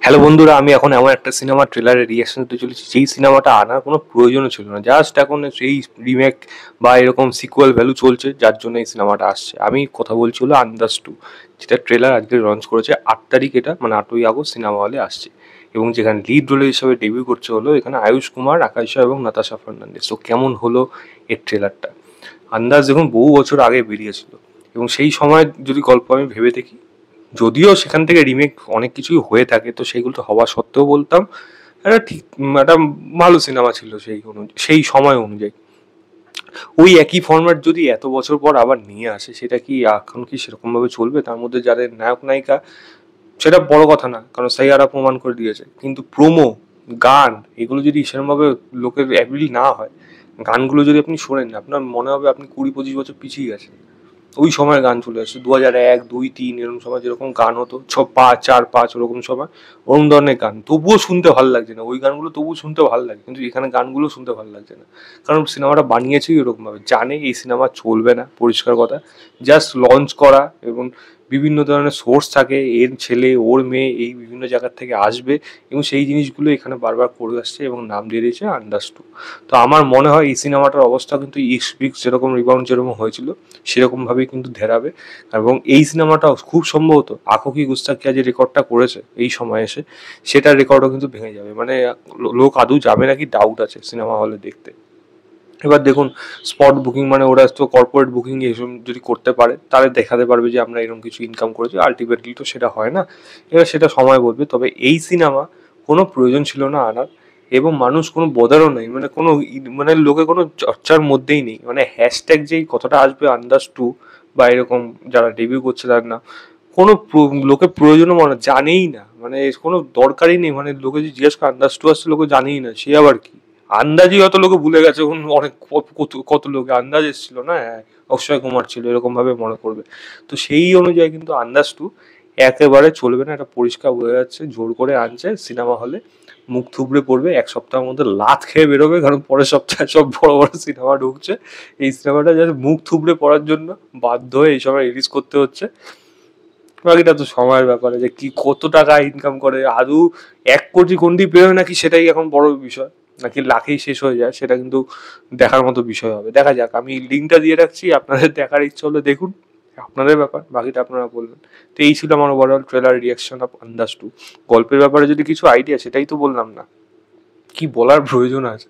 Hello বন্ধুরা, আমি এখন এমন একটা সিনেমার ট্রেলারের রিয়াকশন দিতে চলেছি যেই সিনেমাটা আনার কোনো প্রয়োজনও ছিল না। জাস্ট এখন সেই রিমেক বা এরকম সিকুয়াল ভ্যালু চলছে, যার জন্য এই সিনেমাটা আসছে। আমি কথা বলছি হলো আন্দাজ টু, যেটা ট্রেলার আজকে লঞ্চ করেছে 8 তারিখ, এটা মানে 8ই আগস্ট সিনেমা হলে আসছে। এবং যেখানে লিড রোলে হিসাবে ডেবিউ করছে হলো এখানে আয়ুষ কুমার, আকাইশা এবং নাতাশা ফার্নান্দেজ। তো কেমন হলো এর ট্রেলারটা? আন্দাজ দেখুন বহু বছর আগে বেরিয়েছিল, এবং সেই সময় যদি গল্প আমি ভেবে দেখি, যদিও সেখান থেকে রিমেক অনেক কিছুই হয়ে থাকে, তো সেইগুলো তো হওয়া সত্ত্বেও বলতাম একটা ঠিক একটা ভালো সিনেমা ছিল সেই সময় অনুযায়ী। ওই একই ফরম্যাট যদি এত বছর পর আবার নিয়ে আসে, সেটা কি এখন কি সেরকমভাবে চলবে? তার মধ্যে যাদের নায়ক নায়িকা, সেটা বড় কথা না, কারণ সাইয়ারা প্রমাণ করে দিয়েছে, কিন্তু প্রোমো, গান, এগুলো যদি সেরকমভাবে লোকের অ্যাপিল না হয়, গানগুলো যদি আপনি শোনেন, আপনার মনে হবে আপনি 20-25 বছর পিছিয়ে গেছেন। ওই সময় গান চলে আসছে 2001, 2, 3 এরকম সময় যেরকম গান হতো, 5, 4, 5 ওরকম সময় ওরকম ধরনের গান, তবুও শুনতে ভালো লাগছে না। ওই গানগুলো তবুও শুনতে ভালো লাগে, কিন্তু এখানে গানগুলো শুনতে ভালো লাগছে না, কারণ সিনেমাটা বানিয়েছেই এরকমভাবে, জানে এই সিনেমা চলবে না, পরিষ্কার কথা। জাস্ট লঞ্চ করা, এবং বিভিন্ন ধরনের সোর্স থাকে, এর ছেলে ওর মেয়ে এই বিভিন্ন জায়গার থেকে আসবে, এবং সেই জিনিসগুলো এখানে বারবার করে আসছে এবং নাম দিয়ে দিয়েছে আন্দাজ টু। তো আমার মনে হয় এই সিনেমাটার অবস্থা কিন্তু ইক্স যেরকম রিবাউন্ড যেরকম হয়েছিল সেরকমভাবেই কিন্তু ধেরাবে। এবং এই সিনেমাটাও খুব সম্ভবত আঁখো কি গুস্তাখিয়া যে রেকর্ডটা করেছে এই সময় এসে, সেটার রেকর্ডও কিন্তু ভেঙে যাবে। মানে লোক আদৌ যাবে নাকি ডাউট আছে সিনেমা হলে দেখতে। এবার দেখুন, স্পট বুকিং মানে ওরা তো কর্পোরেট বুকিং এসব যদি করতে পারে, তাহলে দেখাতে পারবে যে আমরা এরকম কিছু ইনকাম করেছি। আলটিমেটলি তো সেটা হয় না, এবার সেটা সময় বলবে। তবে এই সিনেমা কোনো প্রয়োজন ছিল না আনার, এবং মানুষ কোনো বোদারও নেই, মানে কোনো মানে লোকে কোনো চর্চার মধ্যেই নেই। মানে হ্যাশট্যাগ যেই কথাটা আসবে আন্দাজ টু বা এরকম যারা ডেবিউ করছে তার না, কোনো লোকে প্রয়োজনও মনে জানেই না, মানে কোনো দরকারই নেই। মানে লোকে যে জিজ্ঞেস করে আন্দাজ টু আসছে, লোকে জানেই না সে আবার কি। আন্দাজি হয়তো লোকে ভুলে গেছে, অনেক কত কত লোকে আন্দাজ এসেছিল না, হ্যাঁ অক্ষয় কুমার ছিল, এরকম ভাবে মনে করবে। তো সেই অনুযায়ী কিন্তু আন্দাজ টু একেবারে চলবে না, এটা পরিষ্কার বোঝা যাচ্ছে। জোর করে আনছে সিনেমা হলে, মুখ থুবড়ে পড়বে, এক সপ্তাহের মধ্যে লাত খেয়ে বেরোবে, কারণ পরের সপ্তাহে সব বড় বড় সিনেমা ঢুকছে। এই সিনেমাটা যাতে মুখ থুবড়ে পড়ার জন্য বাধ্য হয়ে এই সময় রিলিজ করতে হচ্ছে। বাকিটা তো সময়ের ব্যাপারে, যে কি কত টাকা ইনকাম করে আদৌ 1 কোটি কোনটি বেরোয় নাকি, সেটাই এখন বড় বিষয়। নাকি লাখেই শেষ হয়ে যায়, সেটা কিন্তু দেখার মতো বিষয় হবে। দেখা যাক, আমি লিঙ্কটা দিয়ে রাখছি, আপনাদের দেখার ইচ্ছে হলে দেখুন, আপনাদের ব্যাপার, বাকিটা আপনারা বলবেন। তো এই ছিল আমার ওভারঅল ট্রেলার রিয়াকশন অফ আন্দাজ টু। গল্পের ব্যাপারে যদি কিছু আইডিয়া, সেটাই তো বললাম না, কি বলার প্রয়োজন আছে?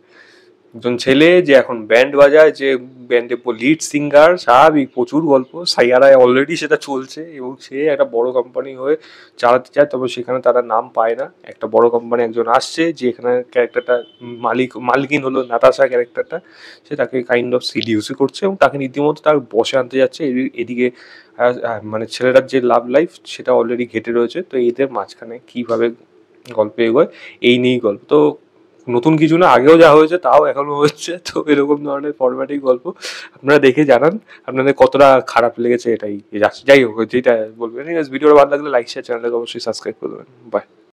একজন ছেলে যে এখন ব্যান্ড বাজায়, যে ব্যান্ডে লিড সিঙ্গার, স্বাভাবিক প্রচুর গল্প, সাইয়ারায় অলরেডি সেটা চলছে, এবং সে একটা বড় কোম্পানি হয়ে চালাতে চায়, তবে সেখানে তারা নাম পায় না। একটা বড় কোম্পানি একজন আসছে, যে এখানে ক্যারেক্টারটা মালকিন হলো নাতাশা ক্যারেক্টারটা, সে তাকে কাইন্ড অফ সিডিউসই করছে, এবং তাকে রীতিমতো তার বসে আনতে যাচ্ছে। এদিকে মানে ছেলেটার যে লাভ লাইফ সেটা অলরেডি ঘেটে রয়েছে, তো এদের মাঝখানে কিভাবে গল্প এগোয়, এই নিয়েই গল্প। তো নতুন কিছু না, আগেও যা হয়েছে তাও এখনো হচ্ছে, তো এরকম ধরনের ফরম্যাটেই গল্প। আপনারা দেখে জানান আপনাদের কতটা খারাপ লেগেছে, এটাই যাই হোক যেটা বলবেন। ভিডিওটা ভালো লাগলে লাইক শেয়ার, চ্যানেলটাকে অবশ্যই সাবস্ক্রাইব করে দেবেন। বাই।